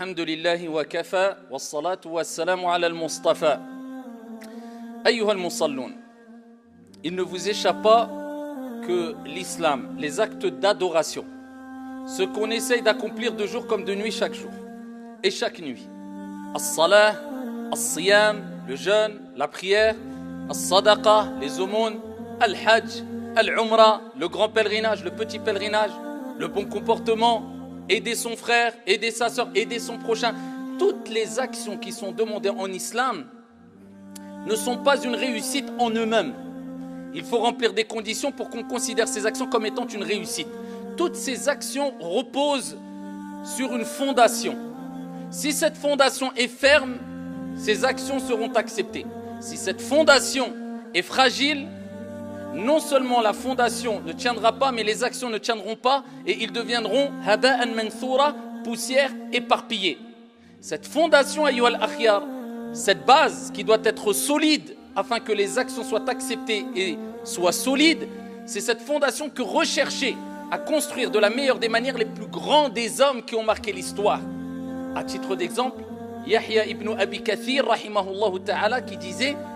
الحمد لله وكفى والصلاة والسلام على المصطفى أيها المصلون. Il ne vous échappe pas que l'islam, les actes d'adoration, ce qu'on essaye d'accomplir de jour comme de nuit chaque jour et chaque nuit, as-salah, as-siyam, le jeûne, la prière, as-sadaqa, les aumônes, al-hajj, al-umra, le grand pèlerinage, le petit pèlerinage, le bon comportement, aider son frère, aider sa soeur, aider son prochain, toutes les actions qui sont demandées en islam ne sont pas une réussite en eux-mêmes. Il faut remplir des conditions pour qu'on considère ces actions comme étant une réussite. Toutes ces actions reposent sur une fondation. Si cette fondation est ferme, ces actions seront acceptées. Si cette fondation est fragile, non seulement la fondation ne tiendra pas, mais les actions ne tiendront pas et ils deviendront haba'an manthura, poussière éparpillée. Cette fondation, ayyuhal akhyar, cette base qui doit être solide afin que les actions soient acceptées et soient solides, c'est cette fondation que rechercher à construire de la meilleure des manières les plus grands des hommes qui ont marqué l'histoire. À titre d'exemple, Yahya ibn Abi Kathir, rahimahullah ta'ala, qui disait «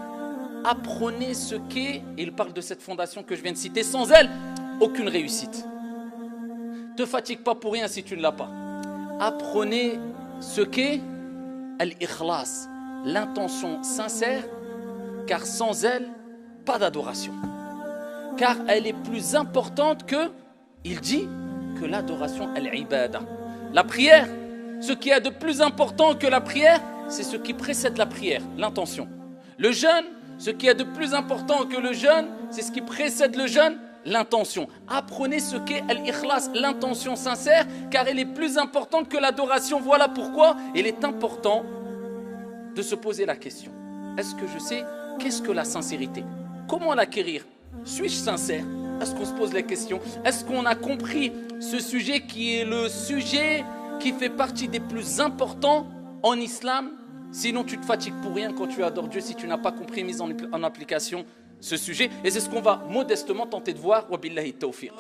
Apprenez ce qu'est », et il parle de cette fondation que je viens de citer, sans elle, aucune réussite. Ne te fatigue pas pour rien si tu ne l'as pas. Apprenez ce qu'est al-ikhlas, l'intention sincère, car sans elle, pas d'adoration. Car elle est plus importante que, il dit, que l'adoration al-ibada. La prière, ce qui est de plus important que la prière, c'est ce qui précède la prière, l'intention. Le jeûne, ce qui est de plus important que le jeûne, c'est ce qui précède le jeûne, l'intention. Apprenez ce qu'est al-ikhlas, l'intention sincère, car elle est plus importante que l'adoration. Voilà pourquoi il est important de se poser la question. Est-ce que je sais qu'est-ce que la sincérité? Comment l'acquérir? Suis-je sincère? Est-ce qu'on se pose la question? Est-ce qu'on a compris ce sujet qui est le sujet qui fait partie des plus importants en islam? Sinon tu te fatigues pour rien quand tu adores Dieu si tu n'as pas compris, mis en application ce sujet. Et c'est ce qu'on va modestement tenter de voir. Wa billahi tawfiq.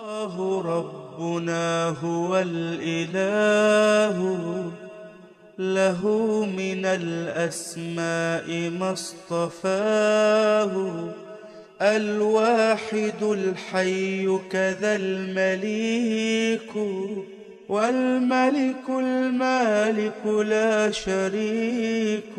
له من الأسماء ما اصطفاه الواحد الحي كذا المليك والملك المالك لا شريك.